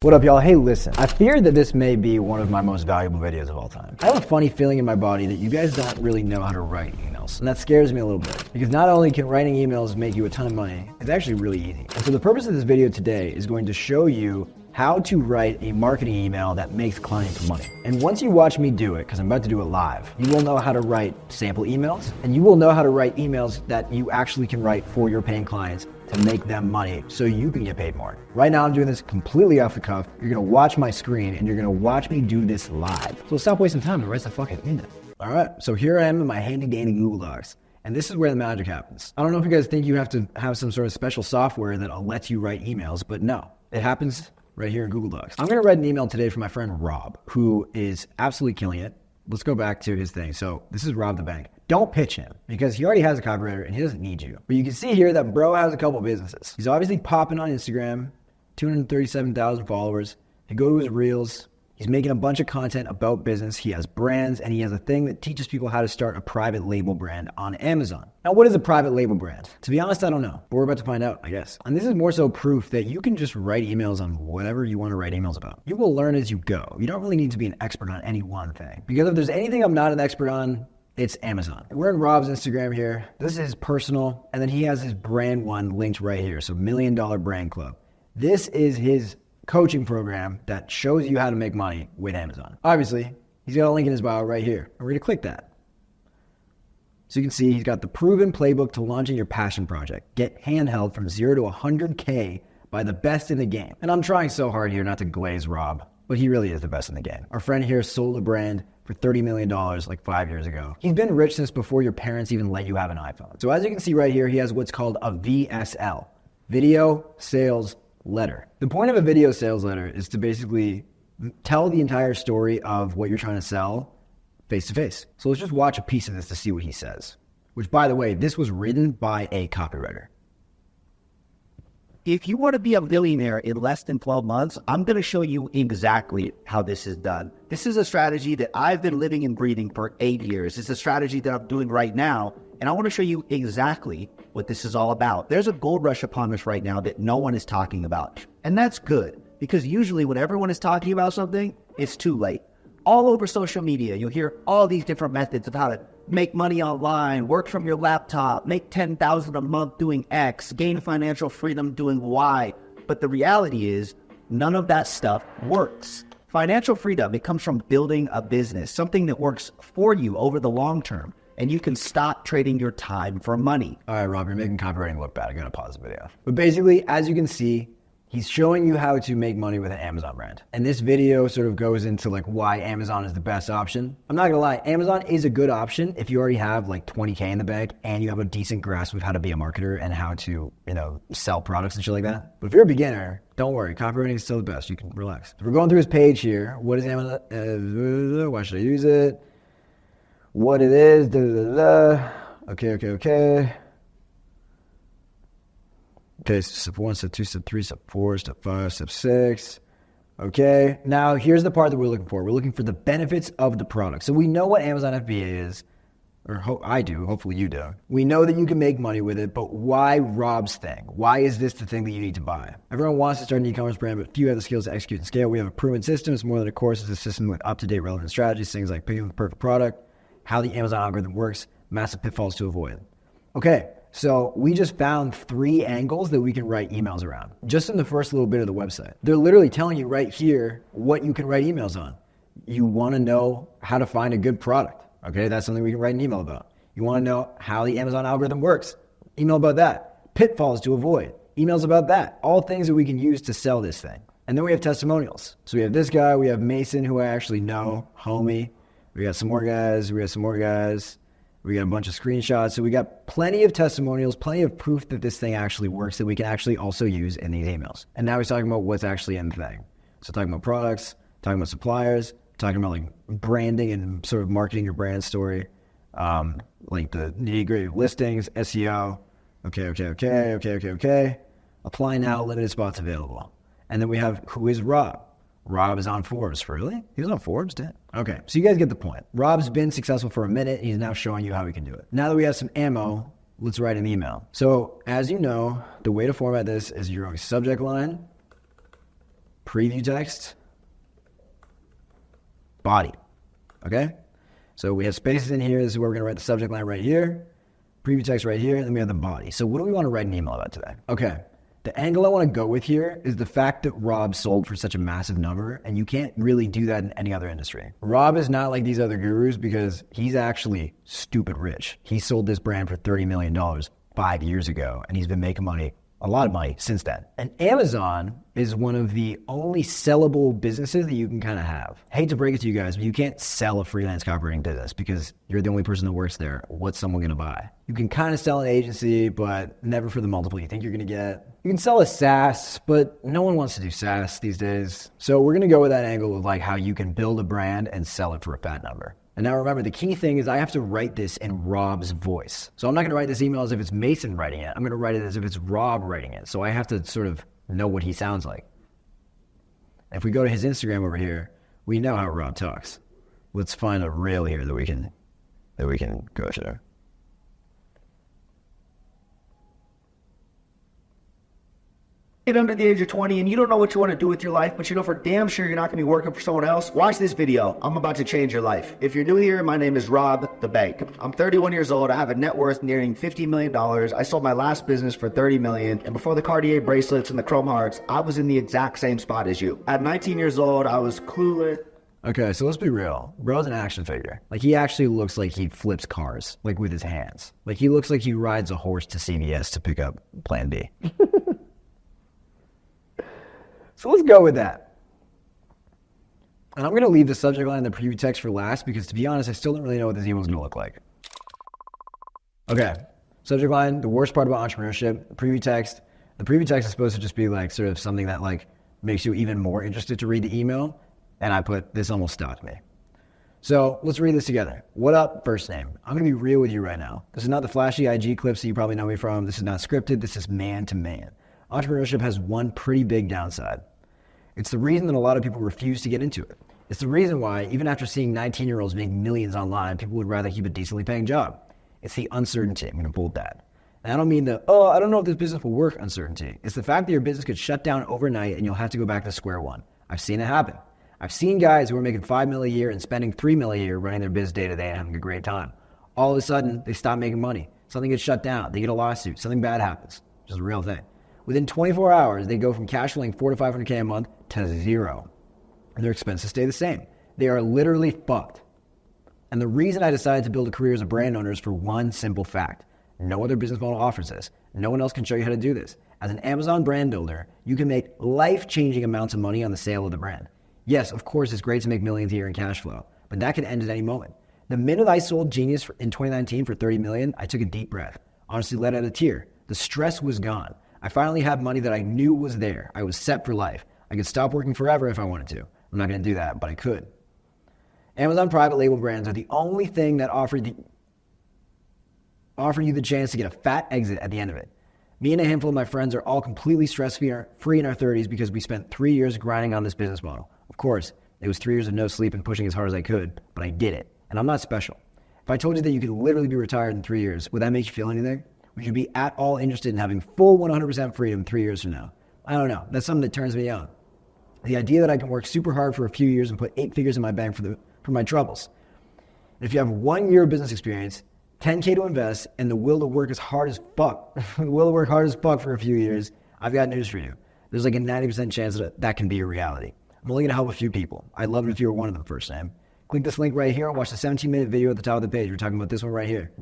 What up, y'all? Hey, listen, I fear that this may be one of my most valuable videos of all time. I have a funny feeling in my body that you guys don't really know how to write emails, and that scares me a little bit, because not only can writing emails make you a ton of money, it's actually really easy. And so the purpose of this video today is going to show you how to write a marketing email that makes clients money. And once you watch me do it, because I'm about to do it live, you will know how to write sample emails, and you will know how to write emails that you actually can write for your paying clients to make them money so you can get paid more. Right now I'm doing this completely off the cuff. You're gonna watch my screen and you're gonna watch me do this live. So stop wasting time and write the fucking email. All right, so here I am in my handy dandy Google Docs. And this is where the magic happens. I don't know if you guys think you have to have some sort of special software that'll let you write emails, but no, it happens right here in Google Docs. I'm gonna write an email today for my friend Rob, who is absolutely killing it. Let's go back to his thing. So this is Rob the Bank. Don't pitch him because he already has a copywriter and he doesn't need you. But you can see here that bro has a couple businesses. He's obviously popping on Instagram, 237,000 followers. You go to his reels, he's making a bunch of content about business. He has brands and he has a thing that teaches people how to start a private label brand on Amazon. Now, what is a private label brand? To be honest, I don't know, but we're about to find out, I guess. And this is more so proof that you can just write emails on whatever you want to write emails about. You will learn as you go. You don't really need to be an expert on any one thing, because if there's anything I'm not an expert on, it's Amazon. We're in Rob's Instagram here. This is his personal, and then he has his brand one linked right here. So $1 Million Brand Club. This is his coaching program that shows you how to make money with Amazon. Obviously, he's got a link in his bio right here. And we're gonna click that. So you can see he's got the proven playbook to launching your passion project. Get handheld from 0 to 100K by the best in the game. And I'm trying so hard here not to glaze Rob, but he really is the best in the game. Our friend here sold a brand for $30 million like 5 years ago. He's been rich since before your parents even let you have an iPhone. So as you can see right here, he has what's called a VSL, Video Sales Letter. The point of a video sales letter is to basically tell the entire story of what you're trying to sell face to face. So let's just watch a piece of this to see what he says, which, by the way, this was written by a copywriter. If you want to be a millionaire in less than 12 months, I'm going to show you exactly how this is done. This is a strategy that I've been living and breathing for 8 years. It's a strategy that I'm doing right now, and I want to show you exactly what this is all about. There's a gold rush upon us right now that no one is talking about, and that's good, because usually when everyone is talking about something, it's too late. All over social media, you'll hear all these different methods of how to make money online, work from your laptop, make $10,000 a month doing X, gain financial freedom doing Y. But the reality is none of that stuff works. Financial freedom, it comes from building a business, something that works for you over the long term. And you can stop trading your time for money. All right, Rob, you're making copywriting look bad. I gotta pause the video. But basically, as you can see, he's showing you how to make money with an Amazon brand. And this video sort of goes into like why Amazon is the best option. I'm not gonna lie, Amazon is a good option if you already have like 20K in the bank and you have a decent grasp of how to be a marketer and how to, sell products and shit like that. But if you're a beginner, don't worry, copywriting is still the best. You can relax. So we're going through his page here. What is Amazon? Why should I use it? What it is, Okay. Okay, step 1, step 2, step 3, step 4, step 5, step 6. Okay, now here's the part that we're looking for. We're looking for the benefits of the product. So we know what Amazon FBA is, or I do, hopefully you do. We know that you can make money with it, but why Rob's thing? Why is this the thing that you need to buy? Everyone wants to start an e-commerce brand, but few have the skills to execute and scale. We have a proven system. It's more than a course. It's a system with up-to-date relevant strategies, things like picking the perfect product, how the Amazon algorithm works, massive pitfalls to avoid. Okay. So we just found 3 angles that we can write emails around, just in the first little bit of the website. They're literally telling you right here what you can write emails on. You want to know how to find a good product. Okay, that's something we can write an email about. You want to know how the Amazon algorithm works. Email about that. Pitfalls to avoid. Emails about that. All things that we can use to sell this thing. And then we have testimonials. So we have this guy. We have Mason, who I actually know, homie. We got some more guys. We got a bunch of screenshots. So we got plenty of testimonials, plenty of proof that this thing actually works that we can actually also use in these emails. And now he's talking about what's actually in the thing. So talking about products, talking about suppliers, talking about like branding and sort of marketing your brand story, like the nitty-gritty listings, SEO. Okay. Apply now, limited spots available. And then we have who is Rob. Rob is on Forbes. Really? He was on Forbes? Damn. Okay, so you guys get the point. Rob's been successful for a minute. He's now showing you how he can do it. Now that we have some ammo, let's write an email. So as you know, the way to format this is your own subject line, preview text, body, okay? So we have spaces in here. This is where we're gonna write the subject line right here, preview text right here, and then we have the body. So what do we wanna write an email about today? Okay, the angle I wanna go with here is the fact that Rob sold for such a massive number, and you can't really do that in any other industry. Rob is not like these other gurus because he's actually stupid rich. He sold this brand for $30 million 5 years ago, and he's been making money, a lot of money since then. And Amazon is one of the only sellable businesses that you can kind of have. I hate to break it to you guys, but you can't sell a freelance copywriting business because you're the only person that works there. What's someone gonna buy? You can kind of sell an agency, but never for the multiple you think you're gonna get. You can sell a SaaS, but no one wants to do SaaS these days. So we're gonna go with that angle of like how you can build a brand and sell it for a fat number. And now remember, the key thing is I have to write this in Rob's voice. So I'm not gonna write this email as if it's Mason writing it. I'm gonna write it as if it's Rob writing it. So I have to sort of know what he sounds like. If we go to his Instagram over here, we know how Rob talks. Let's find a reel here that we can go through. Get under the age of 20 and you don't know what you want to do with your life, but you know for damn sure you're not going to be working for someone else, watch this video. I'm about to change your life. If you're new here, my name is Rob the Bank. I'm 31 years old. I have a net worth nearing $50 million. I sold my last business for $30 million. And before the Cartier bracelets and the chrome hearts, I was in the exact same spot as you. At 19 years old, I was clueless. Okay, so let's be real. Bro's an action figure. Like, he actually looks like he flips cars, like with his hands. Like, he looks like he rides a horse to CVS to pick up Plan B. So let's go with that. And I'm going to leave the subject line and the preview text for last because, to be honest, I still don't really know what this email is going to look like. Okay, subject line, the worst part about entrepreneurship, the preview text. The preview text is supposed to just be like sort of something that like makes you even more interested to read the email. And I put, this almost stopped me. So let's read this together. What up, first name? I'm going to be real with you right now. This is not the flashy IG clips that you probably know me from. This is not scripted. This is man to man. Entrepreneurship has one pretty big downside. It's the reason that a lot of people refuse to get into it. It's the reason why, even after seeing 19-year-olds make millions online, people would rather keep a decently paying job. It's the uncertainty. I'm going to bold that. And I don't mean the, oh, I don't know if this business will work uncertainty. It's the fact that your business could shut down overnight and you'll have to go back to square one. I've seen it happen. I've seen guys who are making $5 million a year and spending $3 million a year running their biz day to day and having a great time. All of a sudden, they stop making money. Something gets shut down. They get a lawsuit. Something bad happens. Which is a real thing. Within 24 hours, they go from cash flowing $400 to $500K a month to zero. And their expenses stay the same. They are literally fucked. And the reason I decided to build a career as a brand owner is for one simple fact. No other business model offers this. No one else can show you how to do this. As an Amazon brand builder, you can make life-changing amounts of money on the sale of the brand. Yes, of course, it's great to make millions a year in cash flow, but that could end at any moment. The minute I sold Genius in 2019 for $30 million, I took a deep breath. Honestly, let out a tear. The stress was gone. I finally had money that I knew was there. I was set for life. I could stop working forever if I wanted to. I'm not going to do that, but I could. Amazon private label brands are the only thing that offer you the chance to get a fat exit at the end of it. Me and a handful of my friends are all completely stress-free in our 30s because we spent 3 years grinding on this business model. Of course, it was 3 years of no sleep and pushing as hard as I could, but I did it. And I'm not special. If I told you that you could literally be retired in 3 years, would that make you feel anything? Would you be at all interested in having full 100% freedom 3 years from now? I don't know. That's something that turns me on. The idea that I can work super hard for a few years and put 8 figures in my bank for my troubles. And if you have 1 year of business experience, $10K to invest, and the will to work as hard as fuck, the will to work hard as fuck for a few years, I've got news for you. There's like a 90% chance that can be a reality. I'm only going to help a few people. I'd love it if you were one of them first name. Click this link right here and watch the 17-minute video at the top of the page. We're talking about this one right here.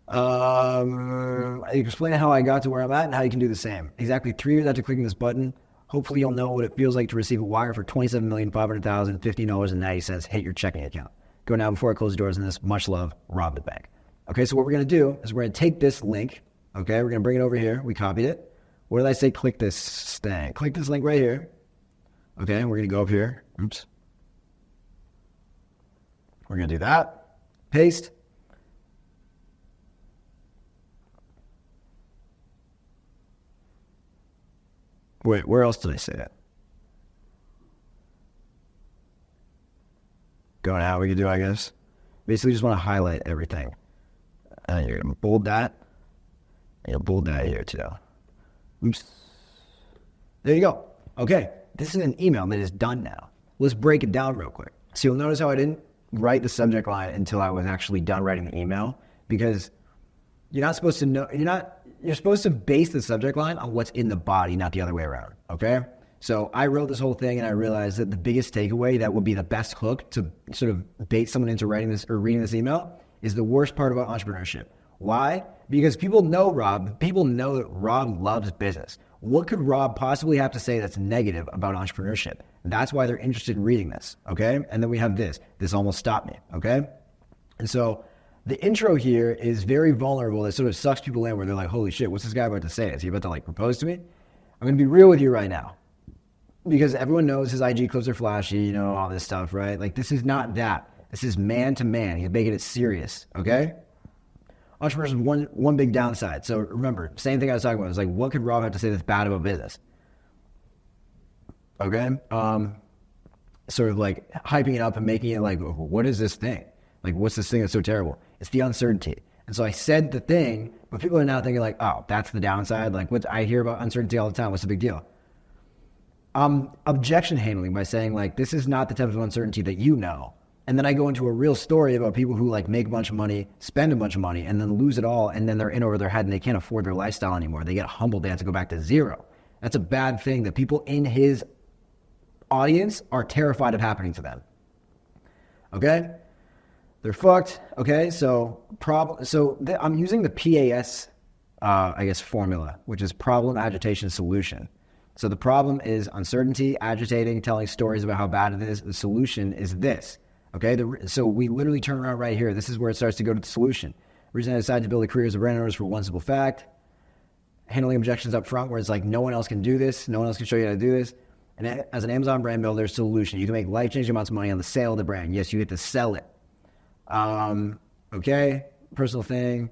I explain how I got to where I'm at and how you can do the same. Exactly 3 years after clicking this button, hopefully you'll know what it feels like to receive a wire for $27,500,015.90 hit your checking account. Go now before I close the doors on this. Much love, Rob the Bank. Okay, so what we're going to do is we're going to take this link. Okay, we're going to bring it over here. We copied it. What did I say? Click this thing. Click this link right here. Okay, we're going to go up here. Oops. We're going to do that. Paste. Wait, where else did I say that? Go now, we can do, I guess. Basically, just want to highlight everything. And you're going to bold that. And you'll bold that here, too. Oops. There you go. Okay, this is an email that is done now. Let's break it down real quick. So you'll notice how I didn't write the subject line until I was actually done writing the email, because you're not supposed to know, you're supposed to base the subject line on what's in the body, not the other way around, okay? So I wrote this whole thing and I realized that the biggest takeaway that would be the best hook to sort of bait someone into writing this or reading this email is the worst part about entrepreneurship. Why? Because people know Rob. People know that Rob loves business. What could Rob possibly have to say that's negative about entrepreneurship? That's why they're interested in reading this, okay? And then we have this. This almost stopped me, okay? And so the intro here is very vulnerable. It sort of sucks people in where they're like, holy shit, what's this guy about to say? Is he about to like propose to me? I'm going to be real with you right now, because everyone knows his IG clips are flashy, you know, all this stuff, right? Like, this is not that. This is man to man. He's making it serious, okay? Entrepreneurship is one big downside. So remember, same thing I was talking about. It's like, what could Rob have to say that's bad about business? Okay? Sort of like hyping it up and making it like, what is this thing? Like, what's this thing that's so terrible? It's the uncertainty. And so I said the thing, but people are now thinking like, oh, that's the downside. Like, what I hear about uncertainty all the time. What's the big deal? Objection handling by saying like, this is not the type of uncertainty that you know. And then I go into a real story about people who like make a bunch of money, spend a bunch of money, and then lose it all, and then they're in over their head and they can't afford their lifestyle anymore. They get humbled. They have to go back to zero. That's a bad thing that people in his audience are terrified of happening to them. Okay? They're fucked. Okay? So I'm using the PAS, formula, which is problem, agitation, solution. So the problem is uncertainty, agitating, telling stories about how bad it is. The solution is this. Okay, so we literally turn around right here. This is where it starts to go to the solution. The reason I decided to build a career as a brand owner is for one simple fact. Handling objections up front where it's like, no one else can do this. No one else can show you how to do this. And as an Amazon brand builder solution, you can make life-changing amounts of money on the sale of the brand. Yes, you get to sell it. Okay, personal thing,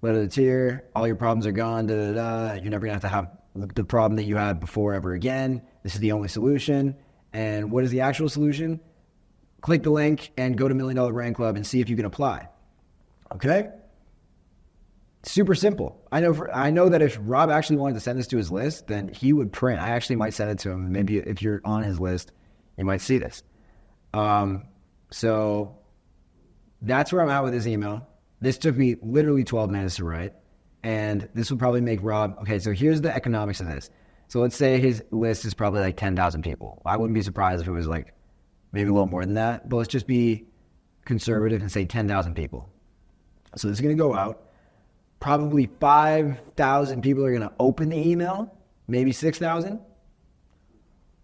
let it tear, all your problems are gone, You're never gonna have to have the problem that you had before ever again. This is the only solution. And what is the actual solution? Click the link and go to $1 Million Brand Club and see if you can apply. Okay? Super simple. I know that if Rob actually wanted to send this to his list, then he would print. I actually might send it to him. Maybe if you're on his list, you might see this. So that's where I'm at with this email. This took me literally 12 minutes to write. And this will probably make Rob, okay, so here's the economics of this. So let's say his list is probably like 10,000 people. I wouldn't be surprised if it was like maybe a little more than that, but let's just be conservative and say 10,000 people. So this is going to go out. Probably 5,000 people are going to open the email, maybe 6,000.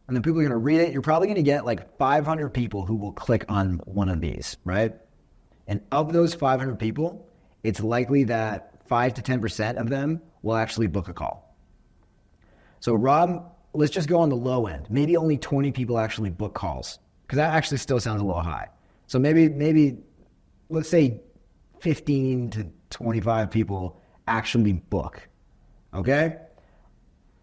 And then people are going to read it. You're probably going to get like 500 people who will click on one of these, right? And of those 500 people, it's likely that 5 to 10% of them will actually book a call. So Rob, let's just go on the low end. Maybe only 20 people actually book calls, because that actually still sounds a little high. So maybe let's say 15 to 25 people actually book, okay?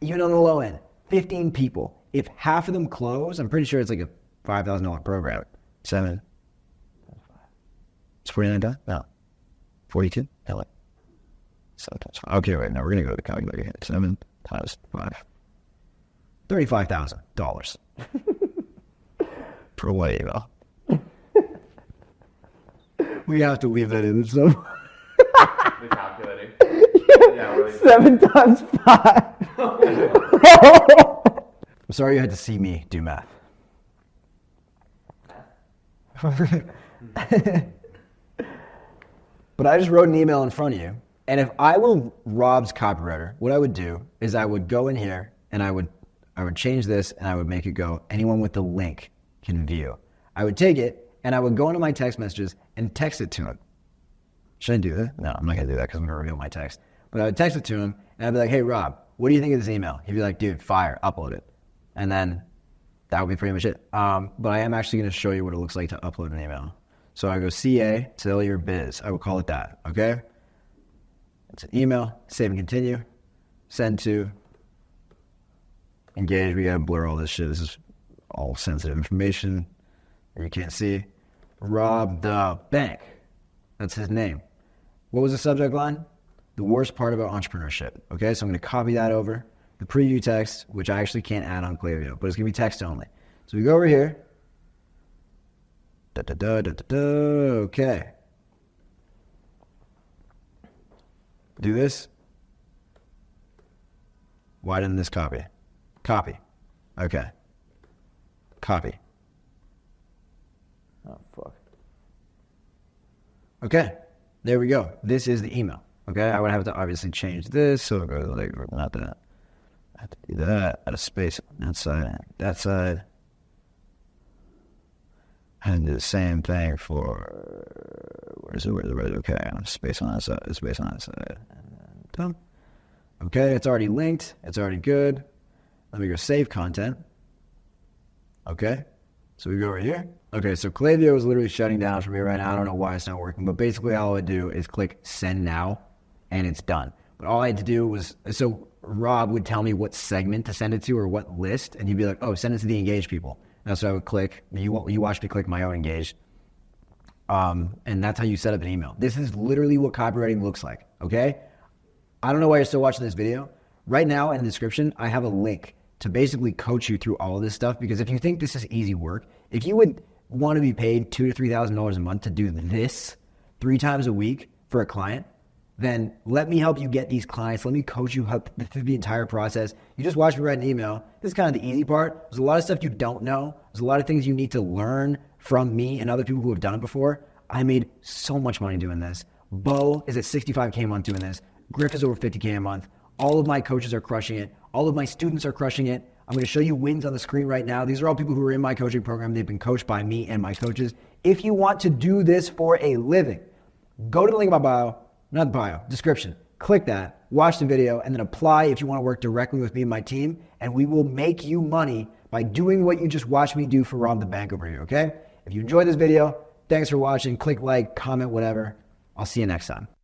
Even on the low end, 15 people. If half of them close, I'm pretty sure it's like a $5,000 program. It's 49 No. 42? No, wait. 7 times 5. Okay, wait, no, we're going to go to the calculator here. 7 times 5. $35,000. Per one email. We have to leave that in. So. The calculator. Yeah, really. 7 times 5. I'm sorry you had to see me do math. But I just wrote an email in front of you. And if I were Rob's copywriter, what I would do is I would go in here and I would change this and I would make it go, anyone with the link can view. I would take it and I would go into my text messages and text it to him. Should I do that? No, I'm not going to do that because I'm going to reveal my text. But I would text it to him and I'd be like, hey, Rob, what do you think of this email? He'd be like, dude, fire, upload it. And then that would be pretty much it. But I am actually going to show you what it looks like to upload an email. So I go CA, sell your biz. I will call it that, okay? It's an email, save and continue, send to, engage. We gotta blur all this shit. This is all sensitive information that you can't see. Rob the Bank. That's his name. What was the subject line? The worst part about entrepreneurship. Okay, so I'm gonna copy that over. the preview text, which I actually can't add on Klaviyo, but it's going to be text only. So we go over here. Okay. Do this. Why didn't this copy? Copy. Okay. Copy. Oh, fuck. Okay. There we go. This is the email. Okay. I would have to obviously change this. So it goes like, not that. I have to do that. Add a space on that side. That side. And do the same thing for, where's it? Okay. I'm space on that side. Space on that side. And done. Okay. It's already linked. It's already good. Let me go save content. Okay. So we go over here. Okay, so Klaviyo is literally shutting down for me right now. I don't know why it's not working, but basically all I do is click send now and it's done. But all I had to do was, so Rob would tell me what segment to send it to or what list, and he'd be like, oh, send it to the engaged people. And that's what I would click. You watch me click my own engaged. And that's how you set up an email. This is literally what copywriting looks like, okay? I don't know why you're still watching this video. Right now in the description, I have a link to basically coach you through all of this stuff, because if you think this is easy work, if you would want to be paid $2,000 to $3,000 a month to do this 3 times a week for a client, then let me help you get these clients. Let me coach you through the entire process. You just watch me write an email. This is kind of the easy part. There's a lot of stuff you don't know. There's a lot of things you need to learn from me and other people who have done it before. I made so much money doing this. Bo is at 65K a month doing this. Griff is over 50K a month. All of my coaches are crushing it. All of my students are crushing it. I'm going to show you wins on the screen right now. These are all people who are in my coaching program. They've been coached by me and my coaches. If you want to do this for a living, go to the link in my bio, not bio, description. Click that, watch the video, and then apply if you want to work directly with me and my team, and we will make you money by doing what you just watched me do for Rob the Bank over here, okay? If you enjoyed this video, thanks for watching. Click like, comment, whatever. I'll see you next time.